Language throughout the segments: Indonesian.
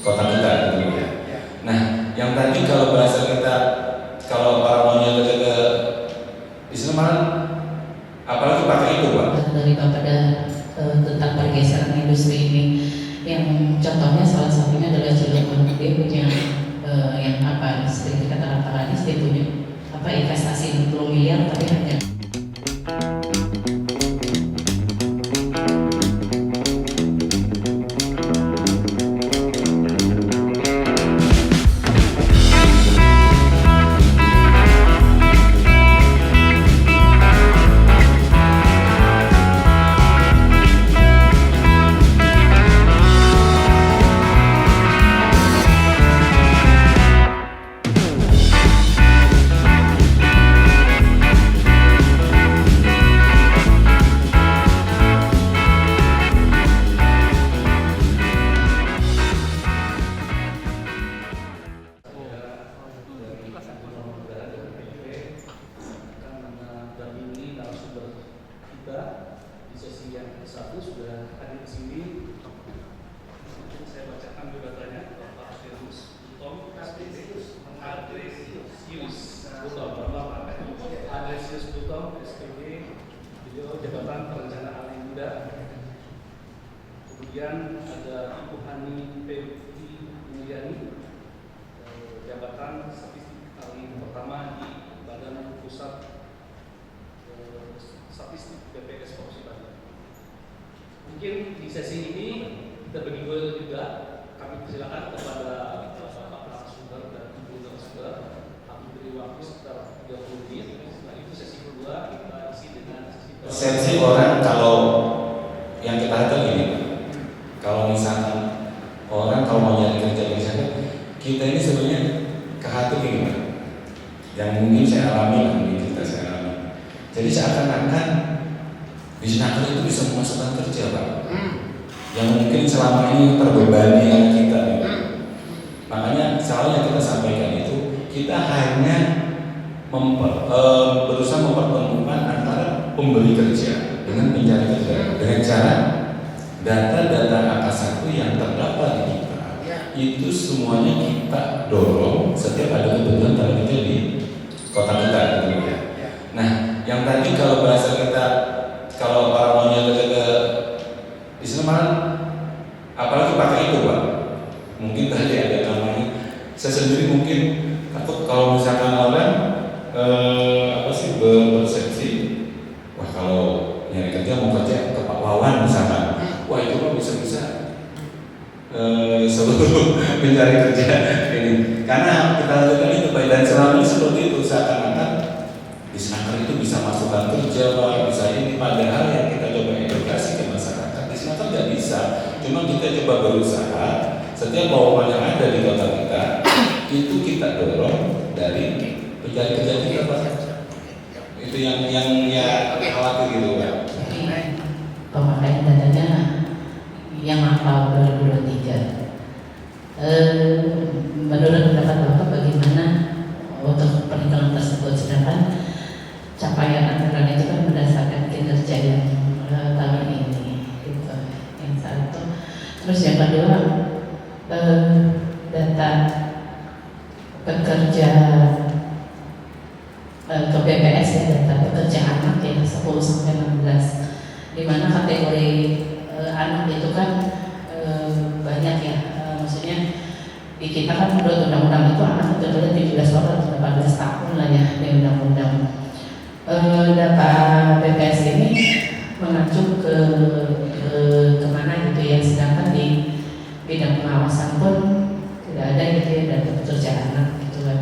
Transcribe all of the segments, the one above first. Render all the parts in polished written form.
kota kita gitu ya. Nah, yang tadi kalau bahasa kita, kalau orang mau nyata ke Islam, apalagi pakai itu Pak? Dari Bapak tentang pergeseran industri ini, yang contohnya salah satunya adalah Cilegon. Dia punya yang apa, seperti kata Pak Anies, dia punya apa investasi 20 miliar tapi hanya Jabatan Perencanaan Alam Muda. Kemudian ada Ibu Hani Pevi Mulyani, Jabatan Statistik kali pertama di Badan Pusat Statistik BPS Provinsi Banten. Mungkin di sesi ini kita bagi dua juga, kami persilakan kepada Bapak narasumber dan Ibu narasumber, kami beri waktu sekitar 30 menit. Setelah itu sesi kedua kita isi dengan persepsi orang. Kalau yang kita lihat gini, kalau misalkan orang kalau mau nyari kerja di sana, kita ini sebenarnya KHT gini, yang mungkin saya alami, saya alami. Jadi seakan-akan di Senaker itu bisa memasukkan kerja Pak, yang mungkin selama ini terbebani dengan kita. Makanya selalu yang kita sampaikan itu, kita hanya berusaha mempertemukan antara pemberi kerja dengan pencari kerja dengan cara data-data angka 1 yang terdapat di kita itu semuanya kita dorong setiap ada kebutuhan tenaga kerja di kota kita gitu ya. Nah, yang tadi kalau bahasa kita, kalau orang mau nyata ke Islam, apalagi pakai itu Pak. Mungkin tadi ada namanya, saya sendiri mungkin takut kalau misalkan orang berpersepsi, wah kalau nyari kerja mau kerja ke Pak Wawan misalkan, wah itu mah bisa-bisa seluruh mencari kerja ini. Karena kita lakukan itu Pak, dan selama ini seperti itu, seakan-akan di Senaker itu bisa masukkan kerja Pak, bisa ini, padahal yang kita coba edukasi ke masyarakat di Senaker nggak bisa. Cuma kita coba berusaha setiap lowongan yang ada di kota kita itu kita dorong dari pencari kerja kita Pak. Itu yang ya khawatir gitu Pak. pemakaian datanya yang hafal 2023. Menurut pendapat Bapak bagaimana untuk perhitungan tersebut, sedangkan capaian anggaran itu kan berdasarkan kinerja yang tahun ini gitu, yang satu. Terus yang kedua, data pekerja ke BPS ya, data pekerja anak ya 10 sampai 16, di mana kategori anak itu kan banyak ya, maksudnya di kita kan menurut undang-undang itu anak itu adalah 17 tahun atau 18 tahun lah ya di undang-undang. Data BPS ini mengacu ke kemana gitu ya, sedangkan di bidang pengawasan pun tidak ada gitu ya data pekerja anak gitu kan,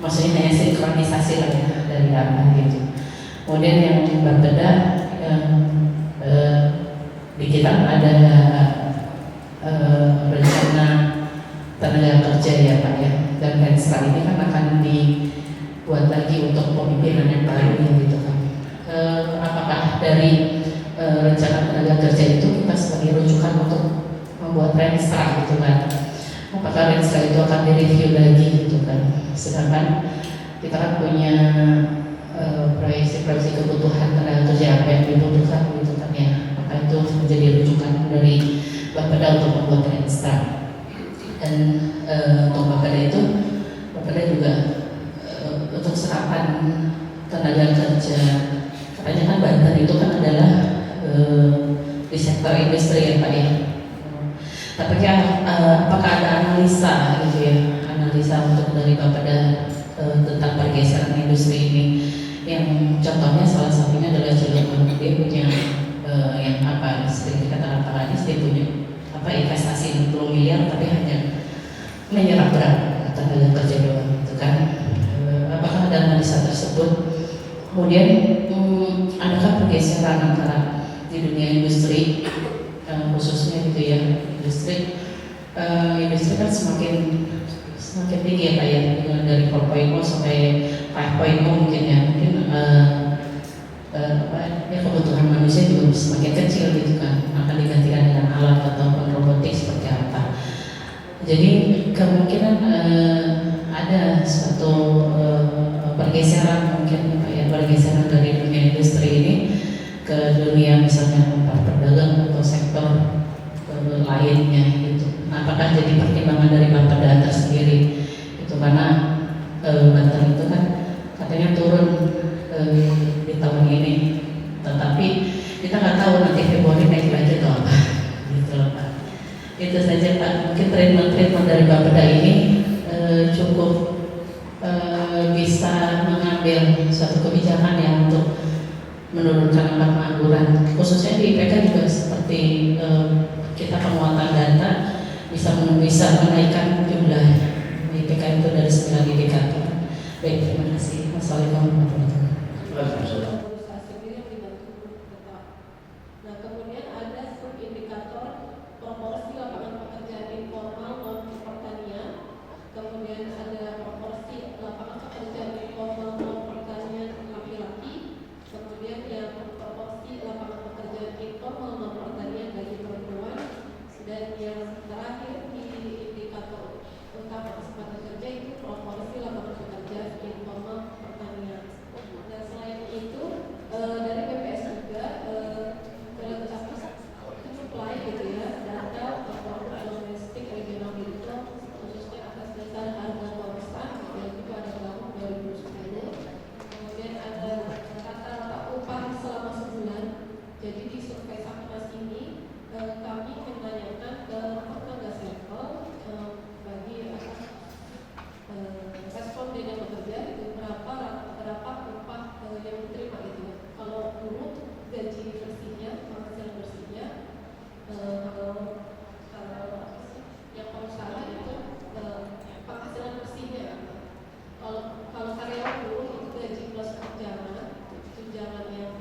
maksudnya hanya sinkronisasi lah ya dari apa gitu. Kemudian yang berbeda di kita ada rencana tenaga kerja ya Pak ya, dan setelah ini kan akan dibuat lagi untuk pemimpinan yang baru gitu kan. Apakah dari rencana tenaga kerja itu kita sebagai rujukan untuk membuat renstra gitu kan, apakah renstra itu akan direview lagi gitu kan, sedangkan kita kan punya proyeksi kebutuhan tenaga kerja apa yang dibutuhkan gitu kan ya, apakah itu menjadi rujukan dari Bapeda untuk membuat renstra. Dan untuk Bapeda itu, Bapeda juga untuk serapan tenaga kerja, katanya kan Banten itu kan adalah di sektor industri ya Pak ya. Tapi apakah ada analisa gitu ya, analisa untuk dari Bapeda tentang pergeseran industri ini? Yang contohnya salah satunya adalah Cilegon, dia punya yang apa seperti dikatakan Pak Anies, dia punya apa investasi 60 miliar tapi hanya menyerap berapa tenaga kerja doang gitu kan. Apakah ada analisa tersebut? Kemudian adakah pergeseran antara di dunia industri khususnya gitu ya, industri kan semakin tinggi ya Pak ya, dari 4.0 sampai 5.0 mungkin ya, mungkin ya kebutuhan manusia juga semakin kecil gitu kan, akan digantikan dengan alat ataupun robotik seperti apa. Jadi kemungkinan ada suatu pergeseran mungkin Pak ya, pergeseran dari dunia industri ini ke dunia misalnya perdagangan atau sektor lainnya gitu. Nah, apakah jadi pertimbangan dari Bapeda tersendiri itu karena Banten itu kan katanya turun di tahun ini, tetapi kita nggak tahu nanti Februari naik lagi atau apa gitu loh Pak. Itu saja Pak, mungkin treatment dari Bapeda ini cukup bisa mengambil suatu kebijakan yang untuk menurunkan angka pengangguran, khususnya di IPK juga seperti kita penguatan data bisa menaikkan jumlah IPK itu dari 9 indikator. Baik, terima kasih. Wassalamualaikum warahmatullahi wabarakatuh. Nah, kemudian ada subindikator proporsi lapangan pekerjaan informal non pertanian, kemudian ada proporsi lapangan pekerjaan informal non pertanian laki-laki, kemudian yang proporsi lapangan pekerjaan informal non pertanian bagi perempuan, dan yang terakhir di indikator utama kesempatan kerja itu proporsi lapangan pekerjaan informal pertanian. Dan selain itu dari BPS juga supply gitu ya, data produk domestik regional itu khususnya atas dasar harga konstan yaitu pada tahun 2010. Kemudian ada rata-rata upah selama sebulan. Jadi di survei Sapnas ini kami menanyakan ke pekerja sampel bagi responden yang bekerja itu berapa upah yang diterima gitu ya. Kalau dulu gaji bersihnya, penghasilan bersihnya, kalau yang salah itu penghasilan bersihnya. Kalau karyawan dulu itu gaji plus tunjangan yang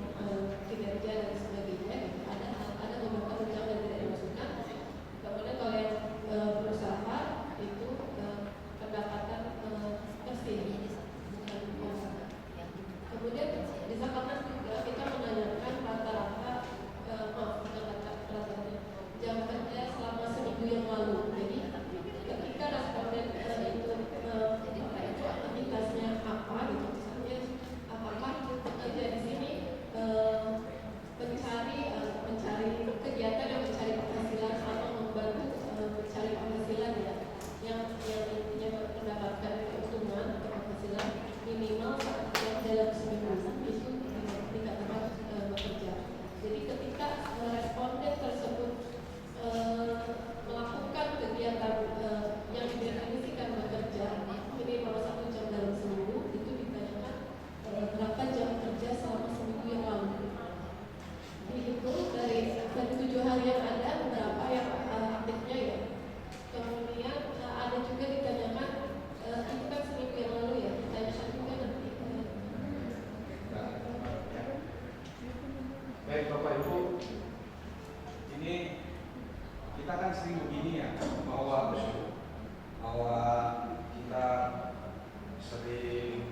kinerja dan sebagainya gitu. Ada beberapa tunjangan yang tidak dimasukkan. Kemudian kalau yang berusaha itu pendapatan bersih bukan usaha. Kemudian di Sapnas juga kita menanyakan rata-rata jam kerja selama seminggu yang lalu. Jadi ketika responden itu aktivitasnya apa gitu, misalnya apakah pekerja di sini mencari kegiatan yang mencari penghasilan atau membantu mencari penghasilan ya, yang intinya mendapatkan keuntungan atau penghasilan minimal dalam seminggu itu dikatakan bekerja. Jadi ketika responden tersebut melakukan kegiatan yang didefinisikan bekerja minimal 1 jam dalam seminggu, itu ditanyakan berapa jam kerja selama seminggu yang lalu. Dihitung dari 7 hari yang ada berapa yang aktifnya ya. Kemudian ada juga ditanyakan itu kan seminggu yang lalu ya, ditanyakan juga nanti. Baik Bapak Ibu, ini kita kan sering begini ya, bahwa kita sering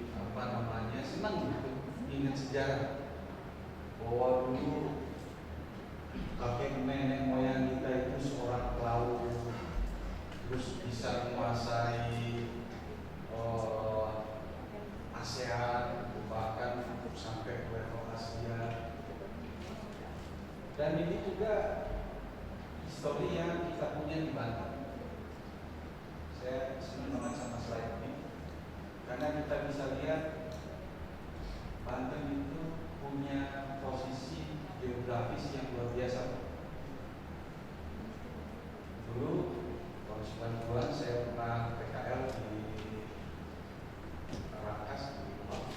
senang gitu, ingat sejarah bahwa dulu kakek nenek moyang kita itu seorang pelaut, terus bisa menguasai ASEAN, bahkan sampai ke level Asia. Dan ini juga histori yang kita punya di Banten. saya senang banget sama slide ini karena kita bisa lihat Banten itu punya posisi geografis yang luar biasa. Dulu tahun 90-an saya pernah PKL di Rangkas di Kemang.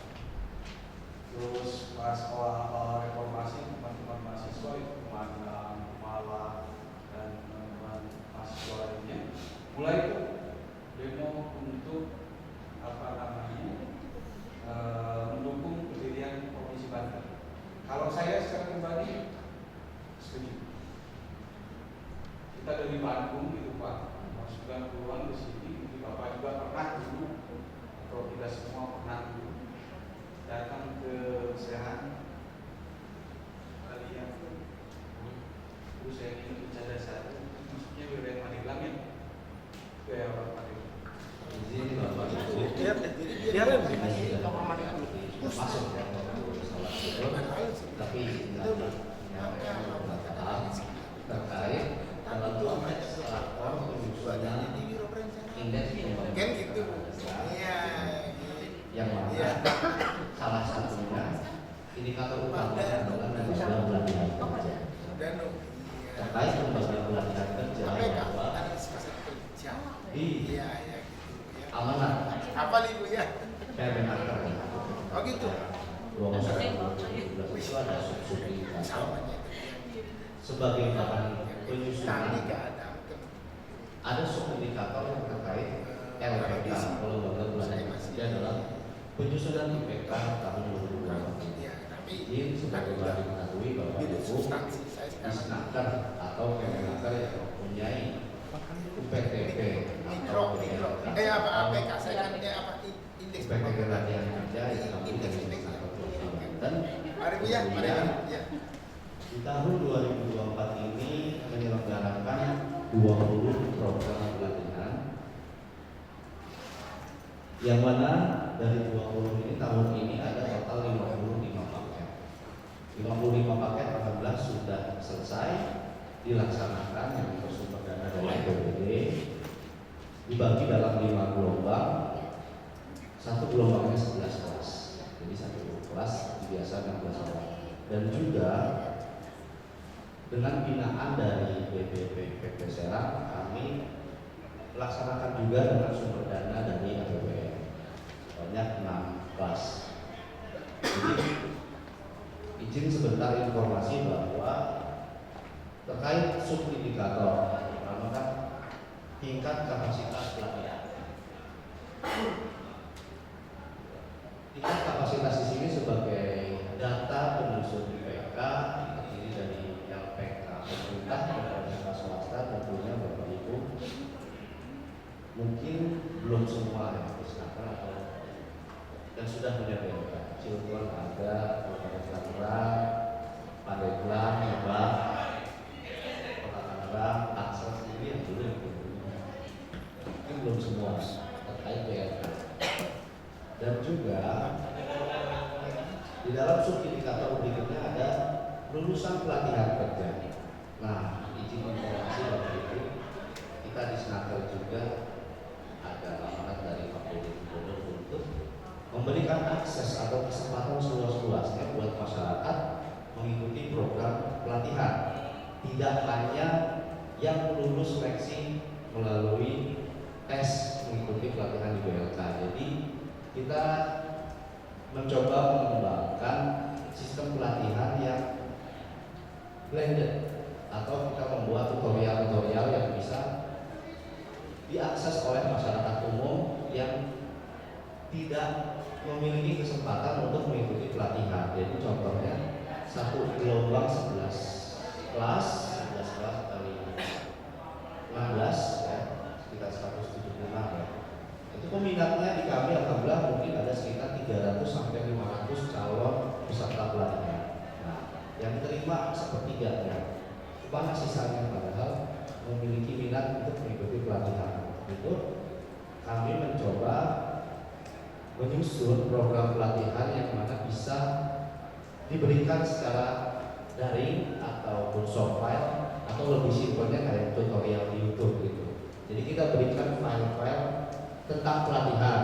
Terus pas awal reformasi teman-teman mahasiswa itu Malang, Malang dan teman-teman mahasiswa lainnya mulai itu demo untuk mendukung pendirian Provinsi Banten. Kalau saya secara pribadi setuju. Kita dari Bandung gitu Pak, masuk 90-an ke sini, mungkin Bapak juga pernah dulu atau kita semua pernah dulu datang ke Sehan kalian terus saya ingin bercanda satu maksudnya wilayah Magelang ya kayak apa Magelang Izin Bapak Ibu. Masuk ya tapi terkait dalam konteks lapor penyusunan indeks pembangunan kan gitu. Iya. yang mana salah satunya indikator utama adalah pembagian pelatihan kerja. Dan Terkait pembagian pelatihan kerja bahwa di iya ya gitu ya. amanat Apa ibu ya? Permenaker Oh gitu. 2017 itu ada subsidi Samanya. sebagai bahan Tadi penyusunan. nggak ada. Ada subindikator yang terkait LPK atau lembaga pelatihan kerja dalam penyusunan IPK tahun 2020. Iya, tapi Izin sebagai bahan diketahui bahwa itu Ibu substansi saya di sekarang. Snaker atau Kemenaker yang mempunyai UPTP Mikro. atau Apa APK saya kan apa indeks UPTP pelatihan kerja yang kami dari Snaker dan Mari Bu ya, mari ya. di tahun 2024 ini menyelenggarakan 20 program pelatihan yang mana dari 20 ini tahun ini ada total 55 paket. 55 paket alhamdulillah sudah selesai dilaksanakan yang bersumber dana dari APBD dibagi dalam 5 gelombang. Satu gelombangnya 11 kelas. Jadi satu kelas biasa 16 orang. Dan juga dengan binaan dari BPPP Serang kami laksanakan juga dengan sumber dana dari APBN banyak 6 kelas. Jadi izin sebentar informasi bahwa terkait subindikator pertama kan tingkat kapasitas pelatihan. Tingkat kapasitas di sini sebagai data penyusun IPK terdiri dari LPK pemerintah dan LPK swasta tentunya Bapak Ibu mungkin belum semua yang disahkan atau dan sudah punya BLK. Cilegon ada, Kabupaten Tangerang, Pandeglang, Lebak, Kota Tangerang, Tangsel sendiri yang dulu yang punya. Mungkin belum semua terkait BLK. Dan juga di dalam subindikator berikutnya ada lulusan pelatihan kerja. Nah, izin informasi Bapak Ibu, kita di Snaker juga ada amanat dari Pak Gubernur untuk memberikan akses atau kesempatan seluas-luasnya buat masyarakat mengikuti program pelatihan. Tidak hanya yang lulus seleksi melalui tes mengikuti pelatihan di BLK. Jadi kita mencoba mengembangkan sistem pelatihan yang blended atau kita membuat tutorial-tutorial yang bisa diakses oleh masyarakat umum yang tidak memiliki kesempatan untuk mengikuti pelatihan. Jadi contohnya satu gelombang 11 kelas kali 16 ya, sekitar 176 ya. Itu peminatnya di kami alhamdulillah mungkin ada sekitar 300 sampai 500 calon peserta pelatihan. Nah, yang diterima sepertiganya. Mana sisanya padahal memiliki minat untuk mengikuti pelatihan. Itu kami mencoba menyusun program pelatihan yang mana bisa diberikan secara daring ataupun soft file atau lebih simpelnya kayak tutorial di YouTube gitu. Jadi kita berikan file-file tentang pelatihan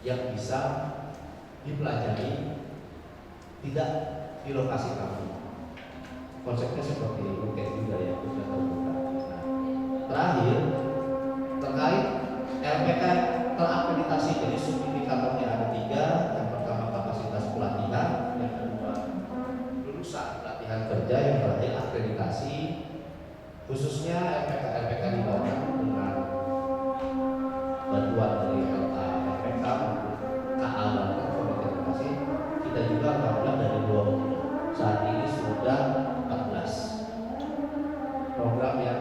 yang bisa dipelajari tidak di lokasi kami. Konsepnya seperti itu kayak juga ya, sudah terbuka. Nah, terakhir terkait LPK terakreditasi, jadi subindikatornya ada 3. Yang pertama kapasitas pelatihan, yang kedua lulusan pelatihan kerja, yang terakhir akreditasi. Khususnya LPK dibangun dengan bantuan dari LA LPK maupun KA dan Komite Edukasi. Kita juga alhamdulillah dari 20 saat ini sudah 14 program yang